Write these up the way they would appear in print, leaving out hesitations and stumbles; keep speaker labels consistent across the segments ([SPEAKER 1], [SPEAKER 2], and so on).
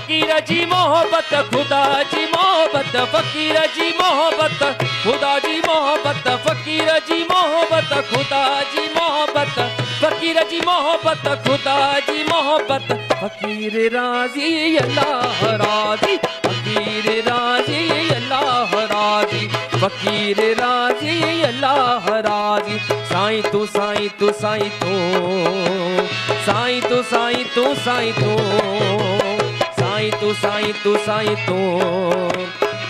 [SPEAKER 1] फकीर जी मोहब्बत खुदा जी मोहब्बत फकीर जी मोहब्बत खुदा जी मोहब्बत फकीर जी मोहब्बत खुदा जी मोहब्बत फकीर जी मोहब्बत खुदा जी मोहब्बत फकीर राजी अल्लाह राजी फकीर राजी अल्लाह राजी फकीर राजी अल्लाह राजी साईं तू साईं तू साईं तू साईं तू साईं तू साईं तू साईं तू साईं तू साईं तू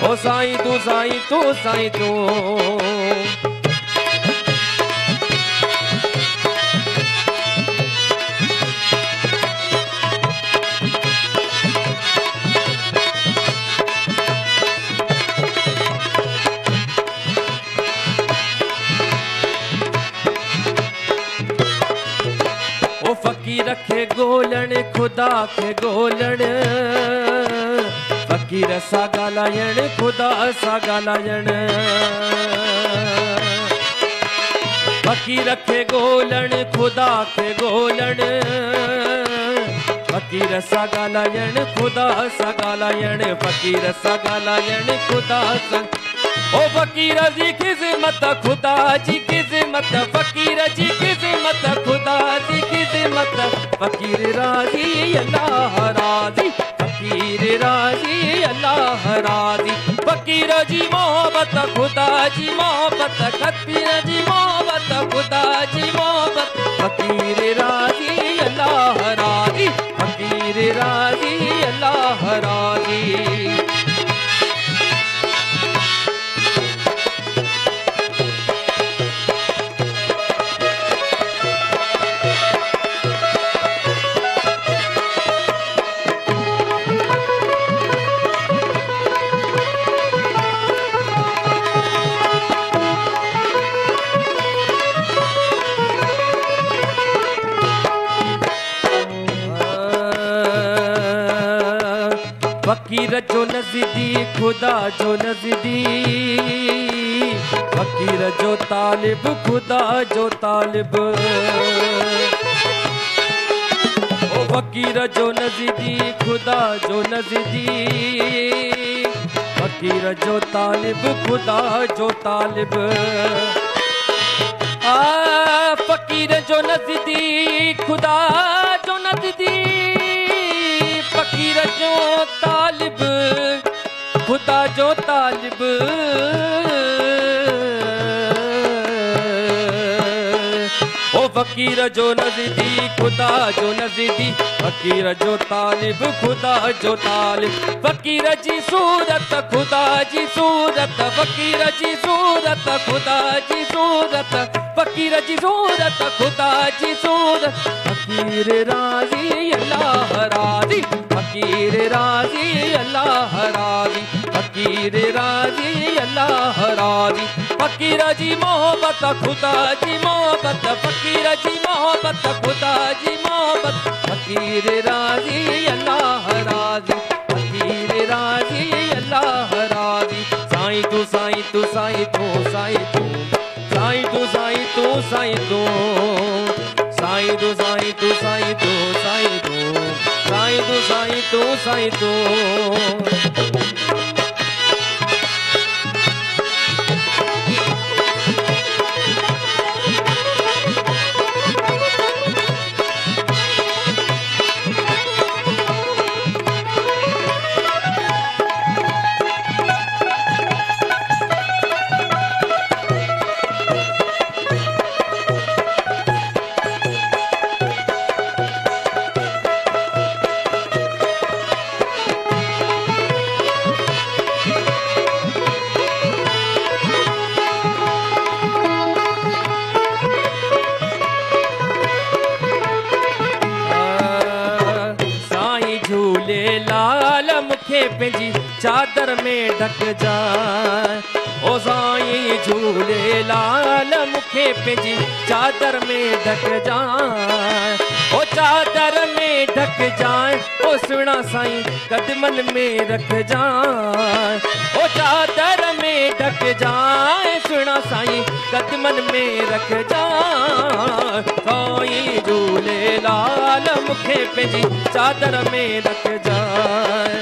[SPEAKER 1] ओ साईं तू साईं तू साईं तू फकीर खे गोलण खुदा खे गोलण फकीर सां ॻाल्हाइण खुदा सां ॻाल्हाइण फकीर खे गोलण खुदा खे गोलण फकीर सां ॻाल्हाइण खुदा सां ॻाल्हाइण फकीर सां ॻाल्हाइण खुदा सां ओ फकीर जी ख़िज़मत खुदा जी ख़िज़मत फकीर जी ख़िज़मत खुदा जी ख़िज़मत फकीर राजी अल्लाह राजी फकीर राजी अल्लाह राजी फकीर जी मोहब्बत खुदा जी मोहब्बत फकीर जी मोहब्बत खुदा जी मोहब्बत फकीर राजी अल्लाह राजी फकीर राजी अल्लाह राजी फकीर जो नज़दीक खुदा जो नज़दीक फकीर जो तालिब खुदा जो तालिब ओ फकीर जो नज़दीक खुदा जो नज़दीक फकीर जो तालिब खुदा जो तालिब फकीर जो नज़दीक खुदा जो नज़दीक फकीर जो तालिब खुदा जो तालिब ओ फकीर जो नज़दीक खुदा जो नज़दीक फकीर जो तालिब खुदा जो तालिब फकीर जी सूरत खुदा जी सूरत फकीर जी सूरत खुदा जी सूरत फकीर जी सूरत खुदा जी सूरत फकीर राजी अल्लाह राजी फकीर राजी अल्लाह राजी फकीर राजी अल्लाह राजी फकीर जी मोहब्बत खुदा जी मोहब्बत फकीर जी मोहब्बत खुदा जी मोहब्बत फकीर राजी अल्लाह राजी फकीर राजी अल्लाह राजी साईं तू साईं तू साईं तू साईं तू साईं तू साईं तू साईं तू साईं तू साईं तू साईं तू साईं तू साईं तू साईं तू साईं तू पंहिंजी चादर में ढक जाए ओ साईं झूलेलाल मूंखे पंहिंजी चादर में ढक जाए ओ चादर में ढक जाए ओ सुहिणा साईं कदमनि में रख जाए ओ चादर में ढक जाए सुहिणा साईं कदमनि में रख जाए साईं झूलेलाल मूंखे पंहिंजी चादर में ढक जाए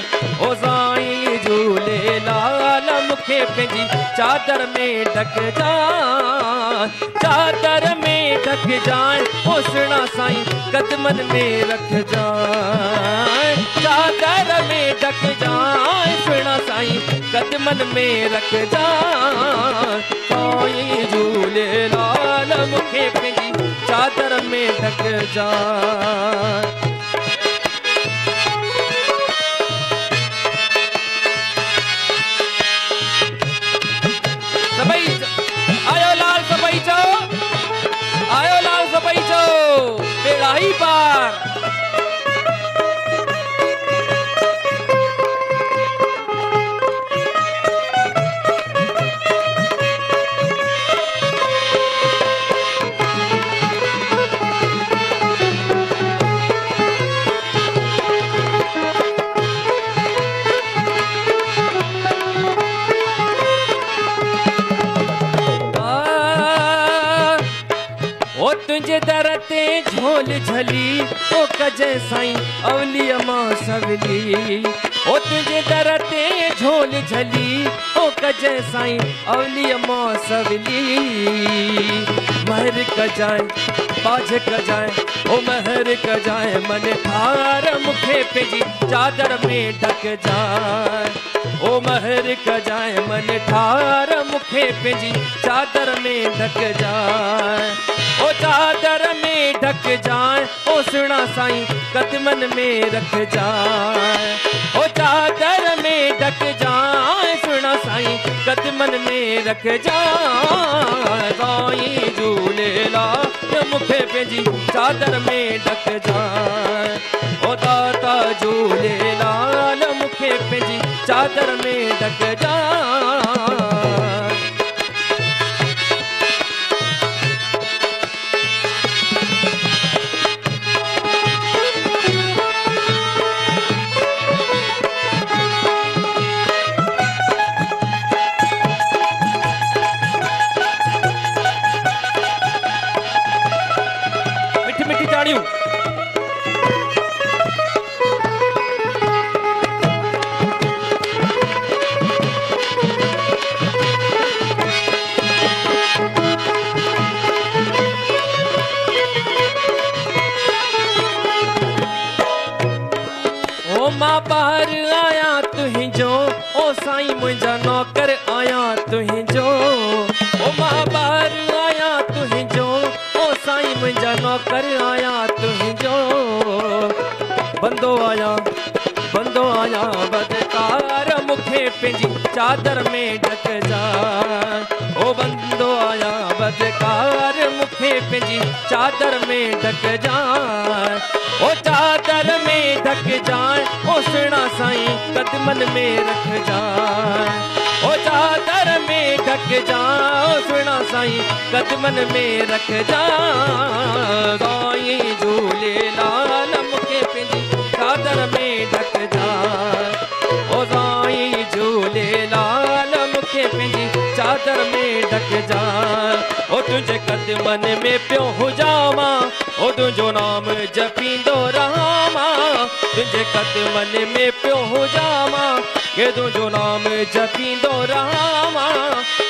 [SPEAKER 1] चादर में ढक जाए, चादर में ढक जाए ओ सुहिणा साईं कदमन में रख जाए, चादर में ढक जाए सुहिणा साईं कदमन में रख जाए। साईं झूलेलाल मूंखे पंहिंजी चादर में ढक जाए। आयो लाल सभई चओ, आयो लाल सभई चओ, बेड़ा ही पार। तुझे दर ते झोल झली ओ कजे साईं अवली मां सवली, ओ तुझे दर ते झोल झली ओ कजे साईं अवली मां सवली। महर कजाए बाज कजाए ओ महर कजाए मन ठार मूंखे पंहिंजी चादर में ढक जाए, ओ महर कजाए मन ठार मूंखे पंहिंजी चादर में ढक जाए। ओ चादर में ढक जाए ओ सुहिणा साईं कदमन में रख जाए, ओ चादर में ढक जाए सुहिणा साईं कदमन में रख जाए। साईं झूलेलाल मूंखे पंहिंजी चादर में ढक जाए, ओ दाता झूलेलाल मूंखे पंहिंजी चादर में ढक जाए। मां बाहर आया तुहिंजो ओ साईं मुंहिंजा नौकर आया तुहिंजो, ओ मां बाहर आया तुहिंजो ओ साईं मुंहिंजा नौकर आया तुहिंजो। बंदो आया बदकार मूंखे पंहिंजी चादर में ढक जाए, ओ बंदो आया बदकार मूंखे पंहिंजी चादर में ढक जाए। ओ चादर में ढक जाए ओ सुहिणा साईं कदमन में रख जाए, ओ चादर में ढक जाए ओ सुहिणा साईं कदमन में रख जाए। साईं झूलेलाल मूंखे पंहिंजी चादर में ढक जाए, ओ साईं झूलेलाल मूंखे पंहिंजी चादर में ढक जाए। ओ तुंहिंजे कदमन में पियो हुजामा ओ तुंहिंजो नाम जपींदो रहां, तुंहिंजे कदमन में पियो हुजामा के तुंहिंजो नाम जपींदो रहां।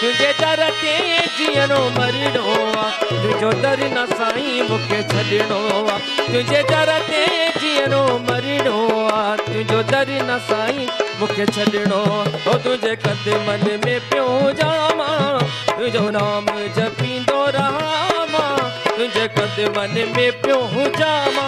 [SPEAKER 1] तुंहिंजे दर ते जीअणो मरणो आहे तुंहिंजो दर न साईं मूंखे छॾिणो आहे, तुंहिंजे दर ते जीअणो मरणो आहे तुंहिंजो दर न साईं मूंखे छॾिणो। ओ तुंहिंजे कदमन में पियो हुजामा तुंहिंजो नाम जपींदो रहां, तुंहिंजे कदमन में पियो हुजामा